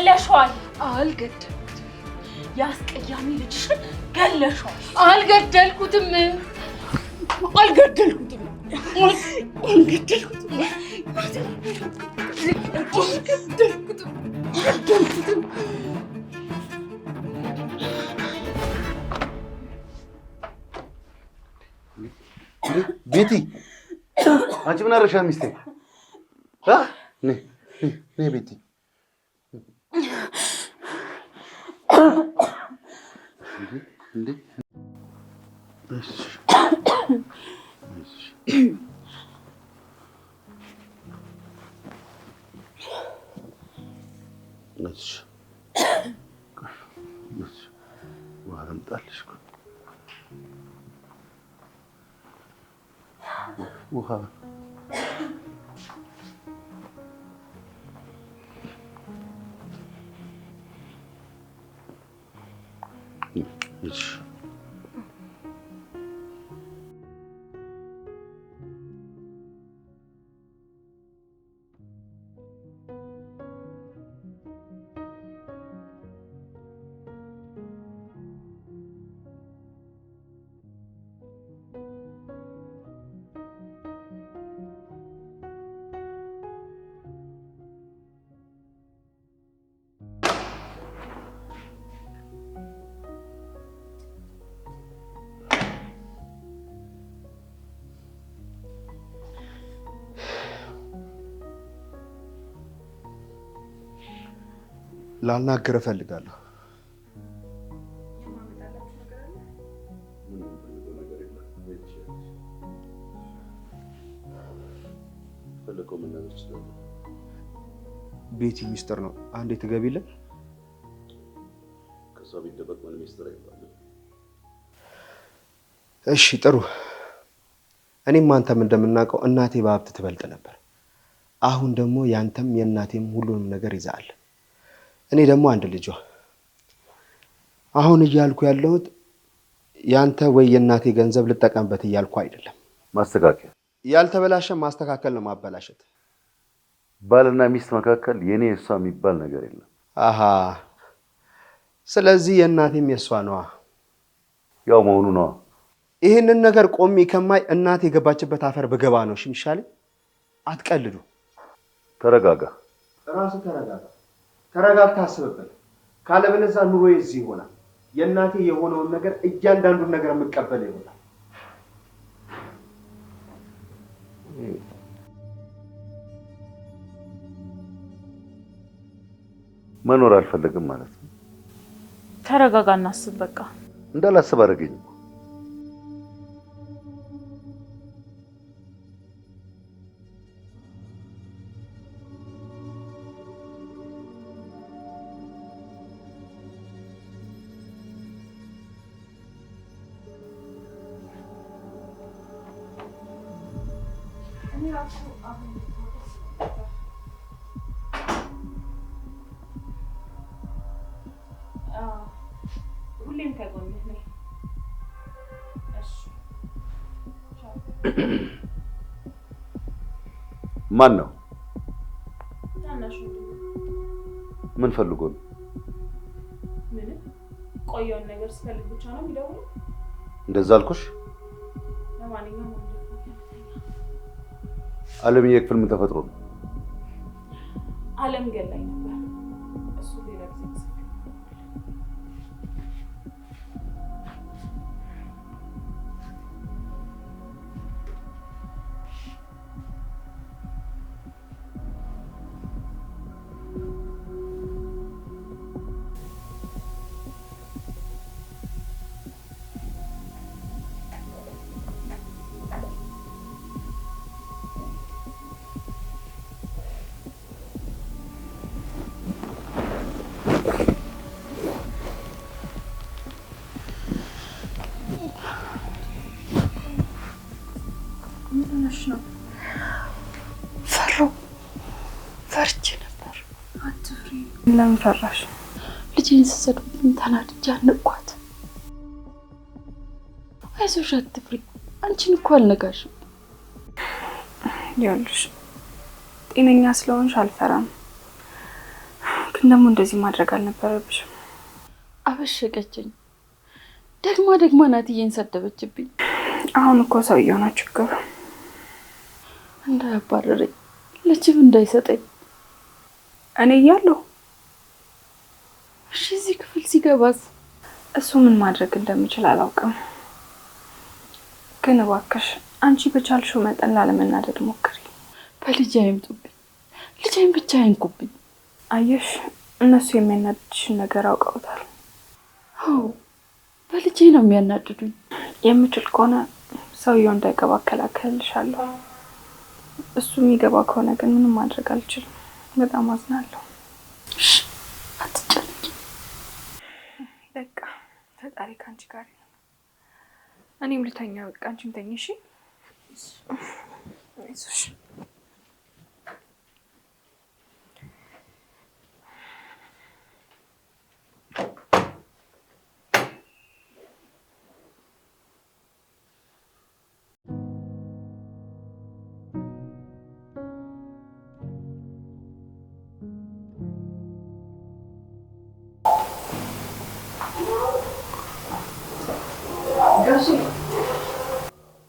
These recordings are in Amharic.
ገለሽዋል። አልገደልኩትም። ያስቀያሚ ልጅሽን ገለሽዋል። አልገደልኩትም። ቤቲ አንቺ ምን አረሻ ሚስቴ? ነይ ቤቲ። እንዴ ውሃ ላናግር እፈልጋለሁ። ቤቲ ሚስጥር ነው። አንዴ ትገቢልን? ከሷ ቢደበቅ ምን ሚስጥር አይባልም። እሺ ጥሩ። እኔም አንተም እንደምናውቀው እናቴ በሀብት ትበልጥ ነበር። አሁን ደግሞ ያንተም የእናቴም ሁሉንም ነገር ይዛል። እኔ ደግሞ አንድ ልጇ። አሁን እያልኩ ያለሁት ያንተ ወይ የእናቴ ገንዘብ ልጠቀምበት እያልኩ አይደለም። ማስተካከል ያልተበላሸ ማስተካከል ነው ማበላሸት። ባልና ሚስት መካከል የኔ እሷ የሚባል ነገር የለም። አሃ ስለዚህ የእናቴም የሷ ነዋ። ያው መሆኑ ነዋ። ይህንን ነገር ቆሜ ከማይ እናቴ የገባችበት አፈር በገባ ነው የሚሻለኝ። አትቀልዱ። ተረጋጋ። ራስህ ተረጋጋ። ተረጋግተህ አስብበት። ካለበለዚያ ኑሮዬ እዚህ ይሆናል። የእናቴ የሆነውን ነገር እያንዳንዱን ነገር የምቀበል ይሆናል። መኖር አልፈልግም ማለት ነው። ተረጋጋ፣ እናስብ። በቃ እንዳላስብ አደረገኝ። ሁሌም ከጎንህ ነኝ። እሺ ማን ነው? ታናሽ ምን ፈልጎ ነው? ምን ቆየውን ነገር ስፈልግ ብቻ ነው የሚደውለው? እንደዛ አልኩሽ? ለማንኛውም አለምዬ ክፍል ምን ተፈጥሮ ነው? አለም ገላኝ ነበር። እሱ ሌላ ጊዜ ነው። ፈርቼ ነበር። አትፍሪ። ለምን ፈራሽ? ልጄን ስትሰዱብኝ ተናድጄ አነኳት። አይዞሽ አትፍሪ። አንቺን እኮ አልነካሽም። ይኸውልሽ ጤነኛ ስለሆንሽ አልፈራም። ግን ደግሞ እንደዚህ ማድረግ አልነበረብሽም። አበሸቀችኝ። ደግማ ናትዬን ሰደበችብኝ። አሁን እኮ ሰውየው ነው ችግሩ። እንዳያባረረኝ ለጅብ እንዳይሰጠኝ እኔ እያለሁ እሺ፣ እዚህ ክፍል ሲገባስ እሱ ምን ማድረግ እንደሚችል አላውቅም። ግን እባክሽ አንቺ በቻልሽው መጠን ላለመናደድ ሞክሪ። በልጄ አይምጡብኝ፣ ልጄን ብቻ አይንኩብኝ። አየሽ፣ እነሱ የሚያናድድሽን ነገር አውቀውታል። አዎ፣ በልጄ ነው የሚያናድዱኝ። የምችል ከሆነ ሰውየው እንዳይገባ እከላከልልሻለሁ። እሱ የሚገባ ከሆነ ግን ምንም ማድረግ አልችልም። በጣም አዝናለሁ። አትጨነቂ። በቃ ፈጣሪ ካንቺ ጋር ነው። እኔም ልተኛ። በቃ አንቺም ተኝ። እሺ? አይዞሽ።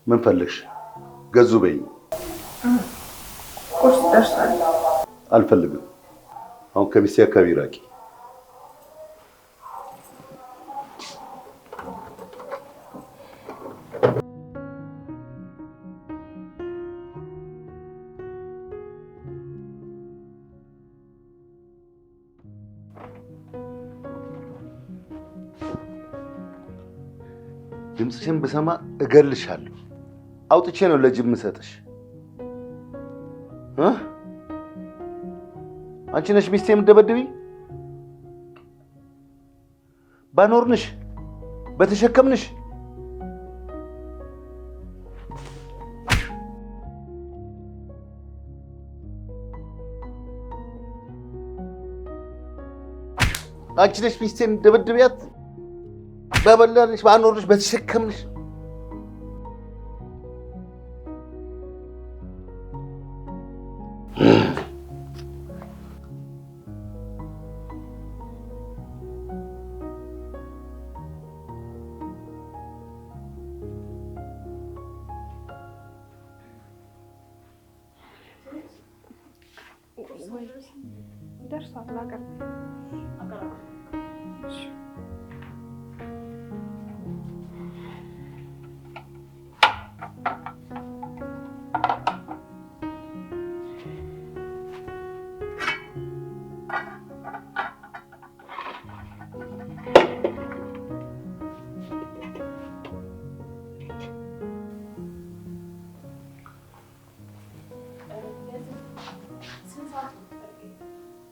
ምን ፈልግሽ? ገዙ በይ። ቁርስ ደርሷል። አልፈልግም። አሁን ከሚስቴ አካባቢ ራቂ። ድምፅሽን ብሰማ እገልሻለሁ። አውጥቼ ነው ለጅብ የምሰጥሽ። አንቺ ነሽ ሚስቴ የምትደበድቢ? ባኖርንሽ በተሸከምንሽ። አንቺ ነሽ ሚስቴ የምትደበድቢያት? በበላንሽ ባኖርንሽ በተሸከምንሽ። ደርሷል። አቀርብ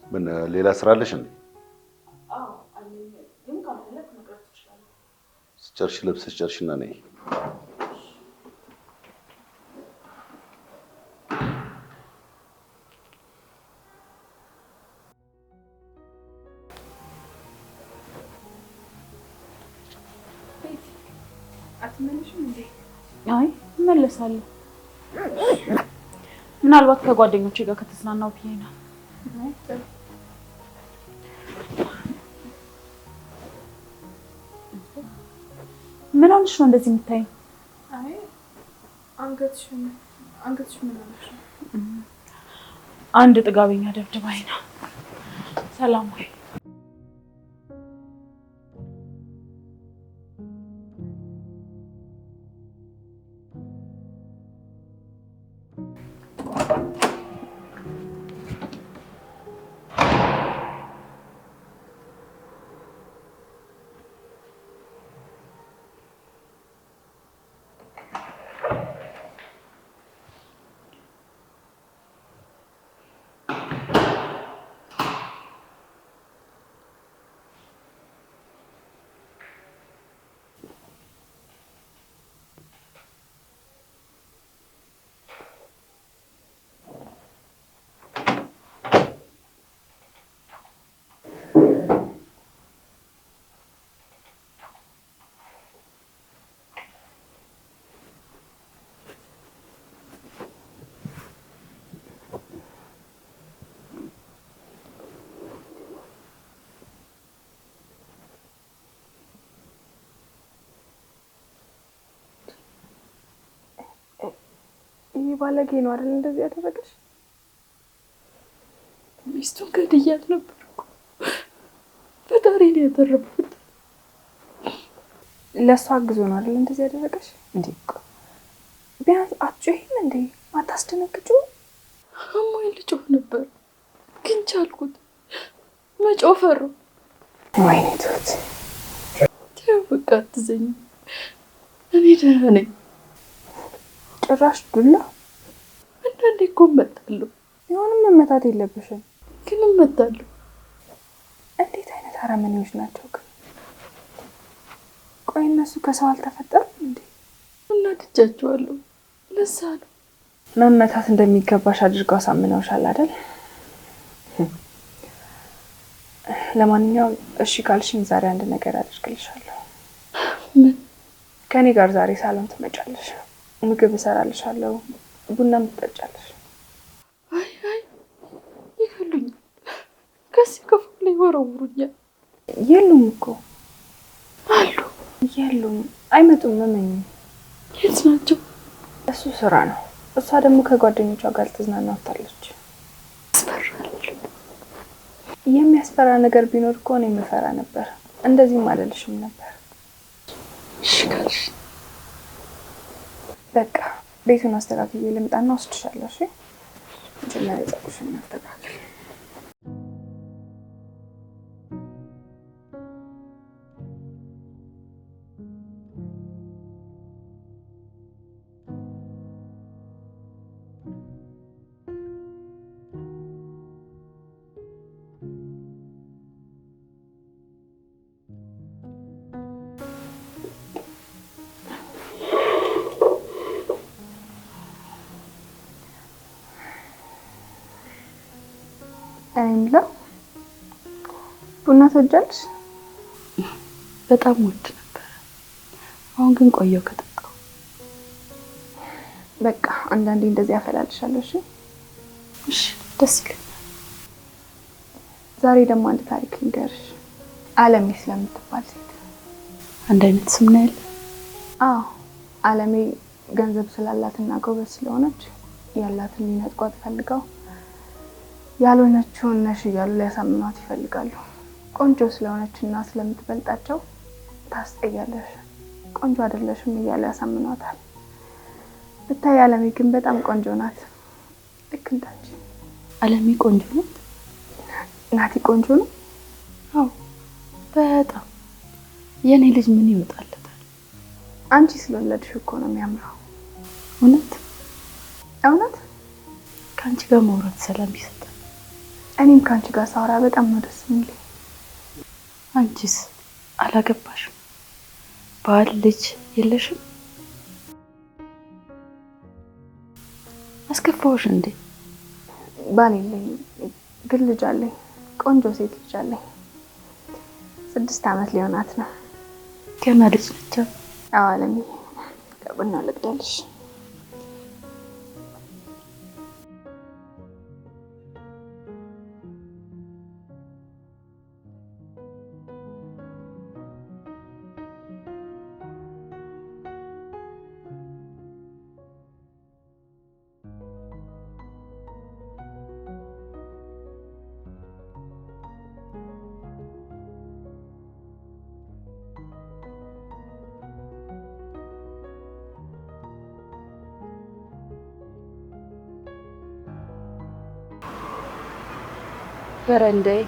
ምን ሌላ ስራ አለሽ እንዴ? አዎ አለኝ። ግን ካልፈለክ መቅረት ትችላለህ። ስጨርሽ ለብሰሽ ጨርሽና ነይ። አትመለሽም እንዴ? አይ እመለሳለሁ። ምናልባት ከጓደኞቼ ጋር ከተዝናናው ብዬ ነው። ምን ሆነሽ ነው እንደዚህ የምታይኝ? አይ አንገትሽ ምን ሆነሽ ነው? አንድ ጥጋበኛ ደብድባኝ ነው። ሰላም ወይ? ወይኔ ባለጌ ነው አይደል እንደዚህ ያደረገሽ? ሚስቱን ገድያት ነበር እኮ ፈጣሪ ነው ያተረፉት። ለእሷ አግዞ ነው አይደል እንደዚህ ያደረገሽ? እንዴ ቢያንስ አትጮሂም እንዴ? አታስደነግጩ? አሞኝ ልጮህ ነበር ግን ቻልኩት። መጮህ ፈራሁ። ወይኔ ትሁት ተው በቃ አትዘኝ። እኔ ደህና ነኝ። ጭራሽ ዱላ? አንዳንዴ እኮ እመታለሁ። የሆነም መመታት የለብሽም። ግን እመታለሁ። እንዴት አይነት አረመኔዎች ናቸው ግን? ቆይ እነሱ ከሰው አልተፈጠሩም እንዴ? እናድጃቸዋለሁ። ለዛ ነው መመታት እንደሚገባሽ አድርገው አሳምነውሻል አይደል? ለማንኛውም እሺ ካልሽኝ ዛሬ አንድ ነገር አድርግልሻለሁ። ምን? ከኔ ጋር ዛሬ ሳሎን ትመጫለሽ። ምግብ እሰራልሻለሁ፣ ቡናም ትጠጫለሽ። አይ ይገሉኛል። ከዚህ ከፎቅ ላይ ወረውሩኛል። የሉም እኮ አሉ። የሉም፣ አይመጡም። እመኝ። የት ናቸው? እሱ ስራ ነው። እሷ ደግሞ ከጓደኞቿ ጋር ትዝናና ወጣለች። ያስፈራል። የሚያስፈራ ነገር ቢኖር እኮ እኔ የምፈራ ነበር። እንደዚህም አልልሽም ነበር። እሺ ካልሽ በቃ ቤቱን አስተካክዬ ልምጣና ወስድሻለሁ። እሺ መጀመሪያ ፀጉርሽን አስተካክል። አይምላ ቡና ትወጃለሽ? በጣም ወድ ነበር። አሁን ግን ቆየው ከጠጣው። በቃ አንዳንዴ እንደዚህ ያፈላልሻለሁ። እሺ እሺ፣ ደስ ይለኛል። ዛሬ ደግሞ አንድ ታሪክ ልንገርሽ። አለሜ ስለምትባል ሴት። አንድ አይነት ስም ነው ያለ? አዎ፣ አለሜ ገንዘብ ስላላትና ጎበዝ ስለሆነች ያላትን ሊነጥቋት ፈልገው ያልሆነችውን ነሽ እያሉ ሊያሳምኗት ይፈልጋሉ። ቆንጆ ስለሆነችና ስለምትበልጣቸው ታስጠያለሽ፣ ቆንጆ አይደለሽም እያሉ ያሳምኗታል። ብታይ አለሜ ግን በጣም ቆንጆ ናት። ልክ እንዳንቺ። አለሜ ቆንጆ ናት? ናቲ ቆንጆ ነው? አዎ በጣም። የኔ ልጅ ምን ይወጣለታል? አንቺ ስለወለድሽ እኮ ነው የሚያምረው። እውነት እውነት። ከአንቺ ጋር ማውራት ሰላም ይሰጣል። እኔም ከአንቺ ጋር ሳወራ በጣም ነው ደስ የሚለኝ። አንቺስ አላገባሽም? ባል ልጅ የለሽም? አስከፋውሽ እንዴ? ባል የለኝም፣ ግን ልጅ አለኝ። ቆንጆ ሴት ልጅ አለኝ። 6 ዓመት ሊሆናት ነው። ገና ልጅ ነች። አዎ አለምዬ፣ ቡና ልቅዳልሽ። በረንዳዬ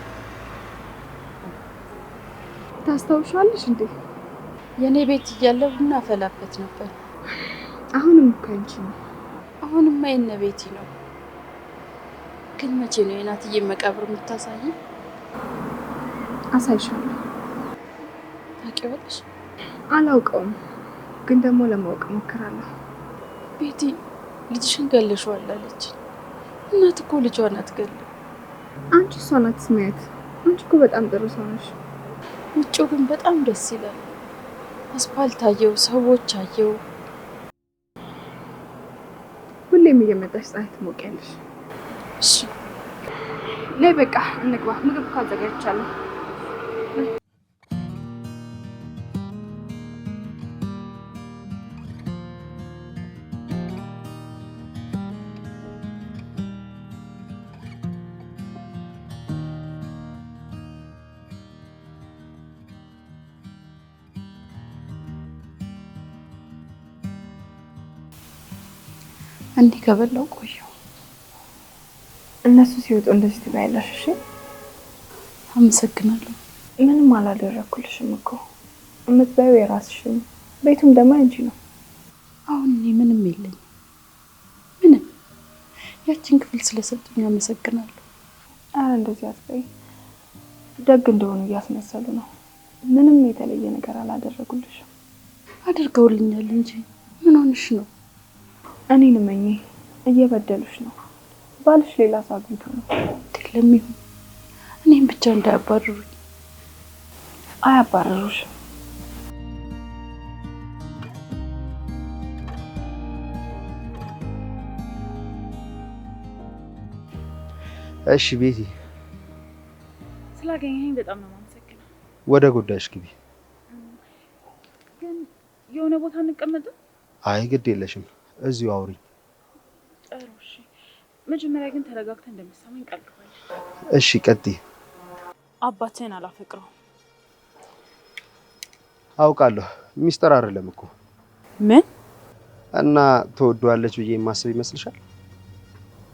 ታስታውሻለሽ እንዴ? የኔ ቤት እያለ ቡና አፈላበት ነበር። አሁንም እኮ አንቺ ነው። አሁንማ የኔ ቤት ነው። ግን መቼ ነው የናትዬ መቃብር የምታሳይ? አሳይሻለሁ። ታውቂዋለሽ? አላውቀውም፣ ግን ደግሞ ለማወቅ እሞክራለሁ። ቤቲ ልጅሽን ገለሽዋል አለች። እናት እኮ ልጇን አትገልም። አንቺ እሷን አትስሚያት። አንቺ እኮ በጣም ጥሩ ሰው ነሽ። ውጭው ግን በጣም ደስ ይላል። አስፋልት አየው፣ ሰዎች አየው። ሁሌም እየመጣሽ ፀሐይ ትሞቂያለሽ። እሺ ነይ በቃ እንግባ። ምግብ ካዘጋጅቻለሁ። እንዲህ ከበላው ቆየው። እነሱ ሲወጡ እንደዚህ ትበያለሽ? እሺ አመሰግናለሁ። ምንም አላደረኩልሽም እኮ የምትበይው የራስሽን፣ ቤቱም ደግሞ አንቺ ነው። አሁን እኔ ምንም የለኝም። ምንም ያችን ክፍል ስለሰጡኝ አመሰግናለሁ። አረ እንደዚህ አትበይ። ደግ እንደሆኑ እያስመሰሉ ነው። ምንም የተለየ ነገር አላደረጉልሽም። አድርገውልኛል እንጂ ምን ሆነሽ ነው? እኔን እመኚ፣ እየበደሉሽ ነው። ባልሽ ሌላ ሰው አግኝቶ ነው። ለሚሆን እኔም ብቻ እንዳያባርሩኝ። አያባርሩሽም። እሺ ቤቲ፣ ስላገኘኸኝ በጣም ነው የማመሰግነው። ወደ ጉዳይሽ ግቢ። ግን የሆነ ቦታ እንቀመጥ? አይ ግድ የለሽም፣ እዚሁ አውሪ። ጥሩ እሺ። መጀመሪያ ግን ተረጋግተህ እንደምትሰማኝ ቃል ግባልኝ። እሺ ቀጥይ። አባትህን አላፈቅረውም። አውቃለሁ፣ ሚስጥር አይደለም እኮ። ምን? እና ትወደዋለች ብዬ የማስብ ይመስልሻል?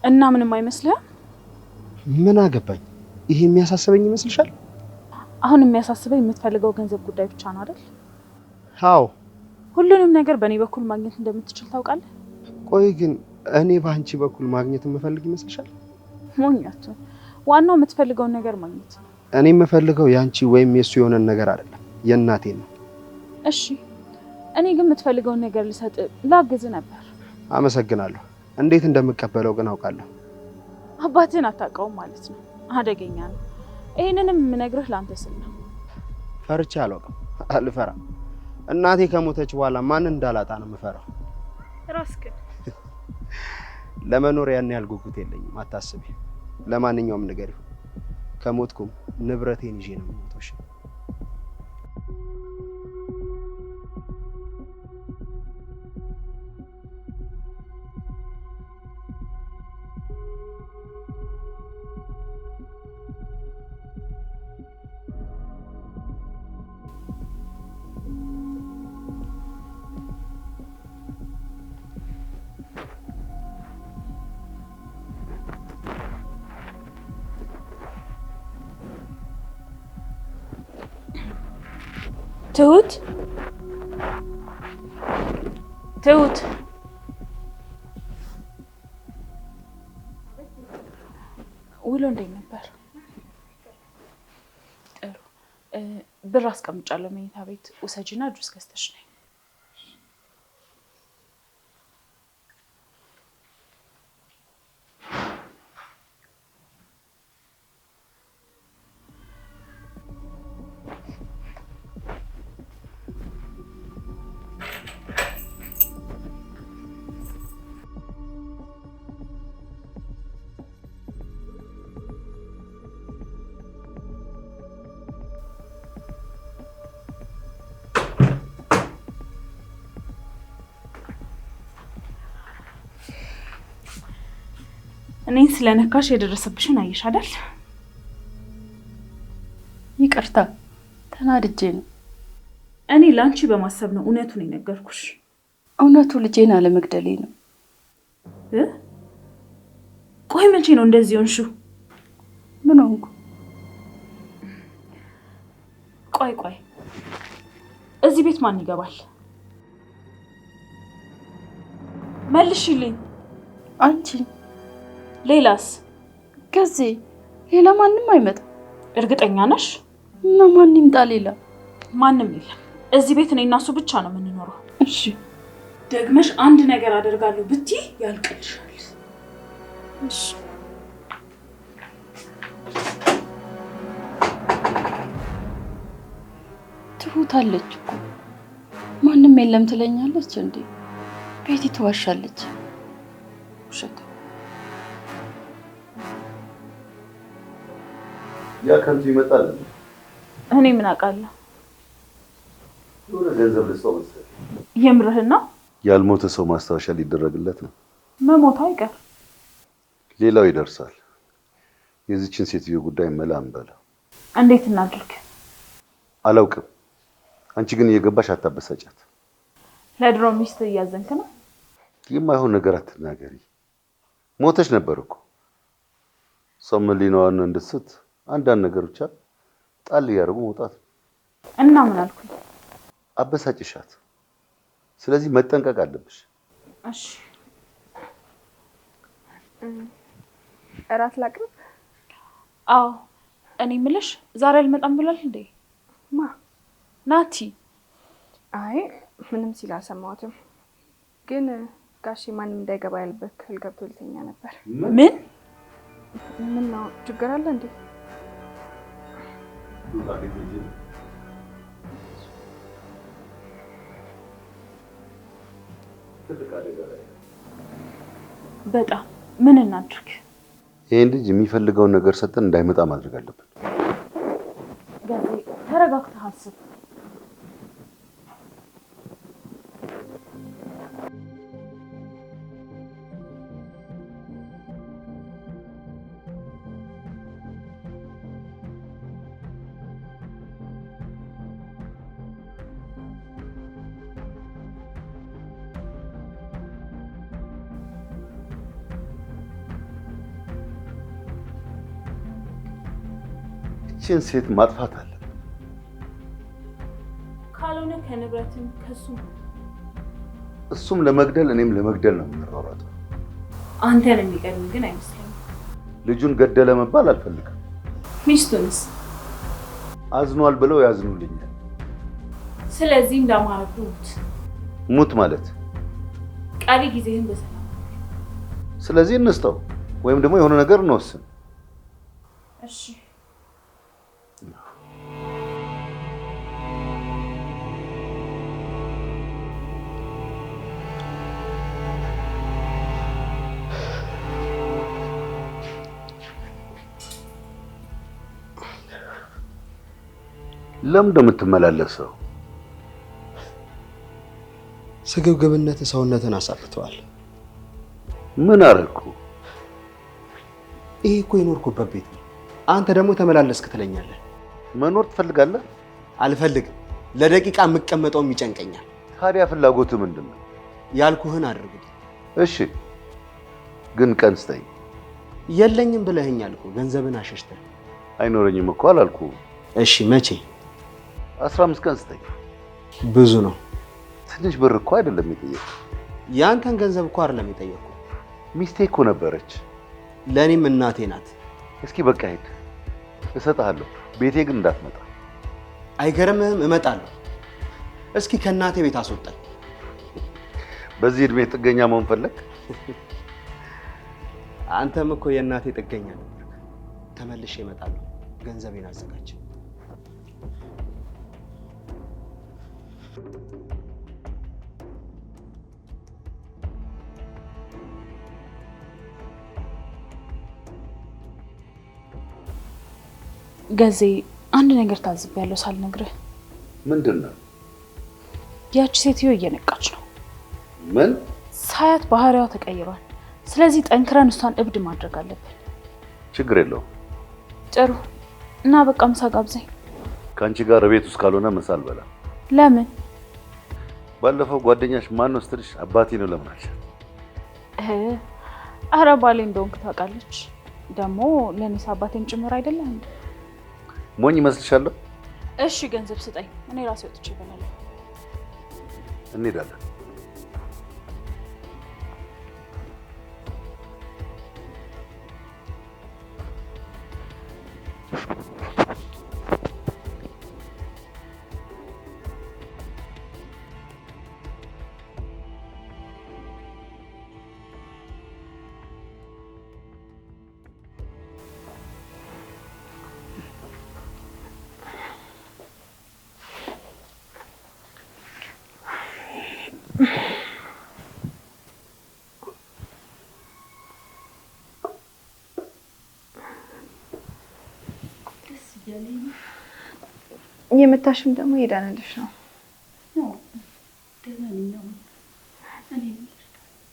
እና ምንም አይመስልህም? ምን አገባኝ? ይሄ የሚያሳስበኝ ይመስልሻል? አሁን የሚያሳስበኝ የምትፈልገው ገንዘብ ጉዳይ ብቻ ነው አይደል? አዎ። ሁሉንም ነገር በእኔ በኩል ማግኘት እንደምትችል ታውቃለህ። ቆይ ግን እኔ በአንቺ በኩል ማግኘት የምፈልግ ይመስልሻል? ሞኛቱ። ዋናው የምትፈልገውን ነገር ማግኘት ነው። እኔ የምፈልገው ያንቺ ወይም የሱ የሆነን ነገር አይደለም፣ የእናቴ ነው። እሺ፣ እኔ ግን የምትፈልገውን ነገር ልሰጥ ላግዝ ነበር። አመሰግናለሁ። እንዴት እንደምቀበለው ግን አውቃለሁ። አባትህን አታውቀውም ማለት ነው። አደገኛ ነው። ይሄንንም የምነግርህ ለአንተ ስል ነው። ፈርቼ አላውቅም፣ አልፈራም። እናቴ ከሞተች በኋላ ማንን እንዳላጣ ነው የምፈራው። ራስህን ለመኖር ያን ያህል ጉጉት የለኝም፣ አታስቢ። ለማንኛውም ነገር ይሁን፣ ከሞትኩም ንብረቴን ይዤ ነው የምሞተው። እሺ? ትሁት ትሁት፣ ውሎ እንዴት ነበር? ጥሩ። ብር አስቀምጫለሁ መኝታ ቤት፣ ውሰጂና ጁስ ገዝተሽ ነይ። እኔን ስለነካሽ የደረሰብሽን አየሽ አይደል? ይቅርታ፣ ተናድጄ ነው። እኔ ላንቺ በማሰብ ነው እውነቱን የነገርኩሽ። እውነቱ ልጄን አለመግደሌ ነው። ቆይ መቼ ነው እንደዚህ ሆንሽው? ምን ሆንኩ? ቆይ እዚህ ቤት ማን ይገባል? መልሽልኝ። አንቺ። ሌላስ? ከዚህ ሌላ ማንም አይመጣም። እርግጠኛ ነሽ? እና ማን ይምጣ ሌላ? ማንም የለም። እዚህ ቤት እኔ እና እሱ ብቻ ነው የምንኖረው። እሺ። ደግመሽ አንድ ነገር አደርጋለሁ ብትይ ያልቅልሻል። እሺ። ትሁት አለች እኮ። ማንም የለም ትለኛለች እንዴ? ቤቲ ትዋሻለች። ውሸት። ያ ከንቱ ይመጣል። እኔ ምን አውቃለሁ? የሆነ ገንዘብ ልስጠው መሰለኝ። የምርህን ነው? ያልሞተ ሰው ማስታወሻ ሊደረግለት ነው። መሞቱ አይቀር። ሌላው ይደርሳል። የዚችን ሴትዮ ጉዳይ መላ እንበላ። እንዴት እናድርግ? አላውቅም። አንቺ ግን እየገባሽ አታበሳጫት። ለድሮ ሚስት እያዘንክ ነው? የማይሆን ነገር አትናገሪ። ሞተሽ ነበር እኮ ሰምሊናዋን እንድትስት አንዳንድ ነገር ብቻ ጣል ያርጉ መውጣት እና ምን አልኩኝ? አበሳጭሻት። ስለዚህ መጠንቀቅ አለብሽ። እሺ እራት ላቅርብ? አዎ እኔ ምልሽ ዛሬ አልመጣም ብሏል እንዴ? ማ? ናቲ። አይ ምንም ሲል አልሰማሁትም፣ ግን ጋሼ ማንም እንዳይገባ ያለበት ክፍል ገብቶ ሊተኛ ነበር። ምን ነው ችግር አለ እንዴ? በጣም ምን እናድርግ? ይሄን ልጅ የሚፈልገውን ነገር ሰጥተን እንዳይመጣ ማድረግ አለብን። ጋዜ ተረጋግተህ አስብ። እቺን ሴት ማጥፋት አለ። ካልሆነ ከንብረትም ከሱም እሱም ለመግደል እኔም ለመግደል ነው የምንሯሯጠው። አንተን የሚቀድም ግን አይመስለኝም። ልጁን ገደለ መባል አልፈልግም። ሚስቱንስ? አዝኗል ብለው ያዝኑልኛል። ስለዚህ እንዳማረብ ሙት ማለት ቀሪ ጊዜህን በሰላም። ስለዚህ እንስጠው ወይም ደግሞ የሆነ ነገር እንወስን። እሺ ለምን እንደምትመላለሰው? ስግብግብነት ሰውነትን አሳጥቷል። ምን አረኩ? ይሄ እኮ የኖርኩበት ቤት ነው። አንተ ደግሞ ተመላለስክ ትለኛለህ። መኖር ትፈልጋለህ? አልፈልግም። ለደቂቃ የምቀመጠውም ይጨንቀኛል። ታዲያ ፍላጎትህ ምንድነው? ያልኩህን አድርግልኝ። እሺ ግን ቀን ስጠኝ። የለኝም ብለኸኛል እኮ ገንዘብን አሸሽተህ። አይኖረኝም እኮ አላልኩህ። እሺ መቼ? 15 ቀን ስጠኝ። ብዙ ነው። ትንሽ ብር እኮ አይደለም የጠየኩህ። ያንተን ገንዘብ እኮ አይደለም የጠየኩህ። ሚስቴ እኮ ነበረች። ለእኔም እናቴ ናት። እስኪ በቃ ሂድ፣ እሰጥሃለሁ። ቤቴ ግን እንዳትመጣ። አይገርምህም? እመጣለሁ። እስኪ ከእናቴ ቤት አስወጣኝ። በዚህ እድሜ ጥገኛ መሆን ፈለግ? አንተም እኮ የእናቴ ጥገኛ ነበር። ተመልሼ እመጣለሁ። ገንዘቤን አዘጋጅ። ገዜ አንድ ነገር ታዝቤያለሁ ሳልነግርህ። ምንድነው? ያቺ ሴትዮ እየነቃች ነው። ምን? ሳያት ባህሪዋ ተቀይሯል። ስለዚህ ጠንክረን እሷን እብድ ማድረግ አለብን። ችግር የለውም። ጥሩ እና በቃ ምሳ ጋብዘኝ። ከአንቺ ጋር ቤት ውስጥ ካልሆነ ምሳ አልበላም። ለምን? ባለፈው ጓደኛሽ ማን ነው ስትልሽ አባቴ ነው ለምን አልሻት? ኧረ ባሌ እንደሆንክ ታውቃለች። ደግሞ ለእኔስ አባቴም ጭምር አይደለም እንዴ? ሞኝ ይመስልሻለሁ? እሺ ገንዘብ ስጠኝ፣ እኔ ራሴ ወጥቼ እበላለሁ። እንሄዳለን። የመታሽም ደግሞ የዳነልሽ ነው። ደህናኛው እኔ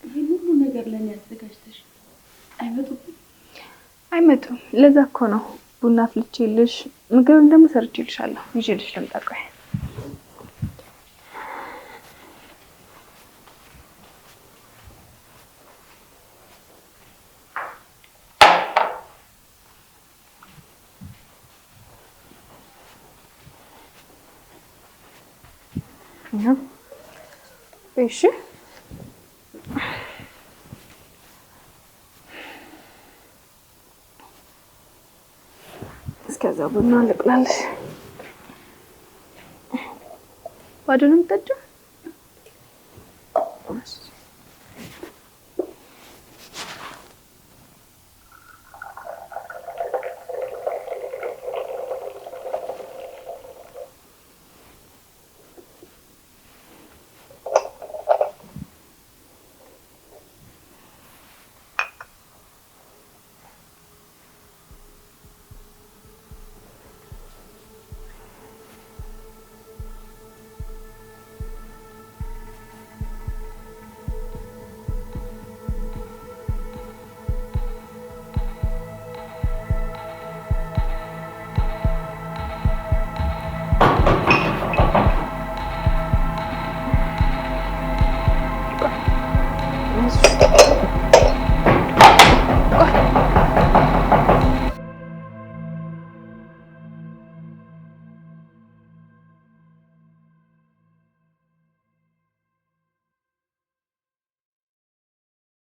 ይሄን ሁሉ ነገር ለኔ አዘጋጅተሽ አይመጡም። ለዛ እኮ ነው ቡና አፍልቼልሽ ምግብም ደግሞ ሰርቼልሻለሁ። ይዤልሽ ልምጣ። ቆይ እሺ እስከዛ ቡና ልቅላለሽ። ባዶ ነው የምጠጪው?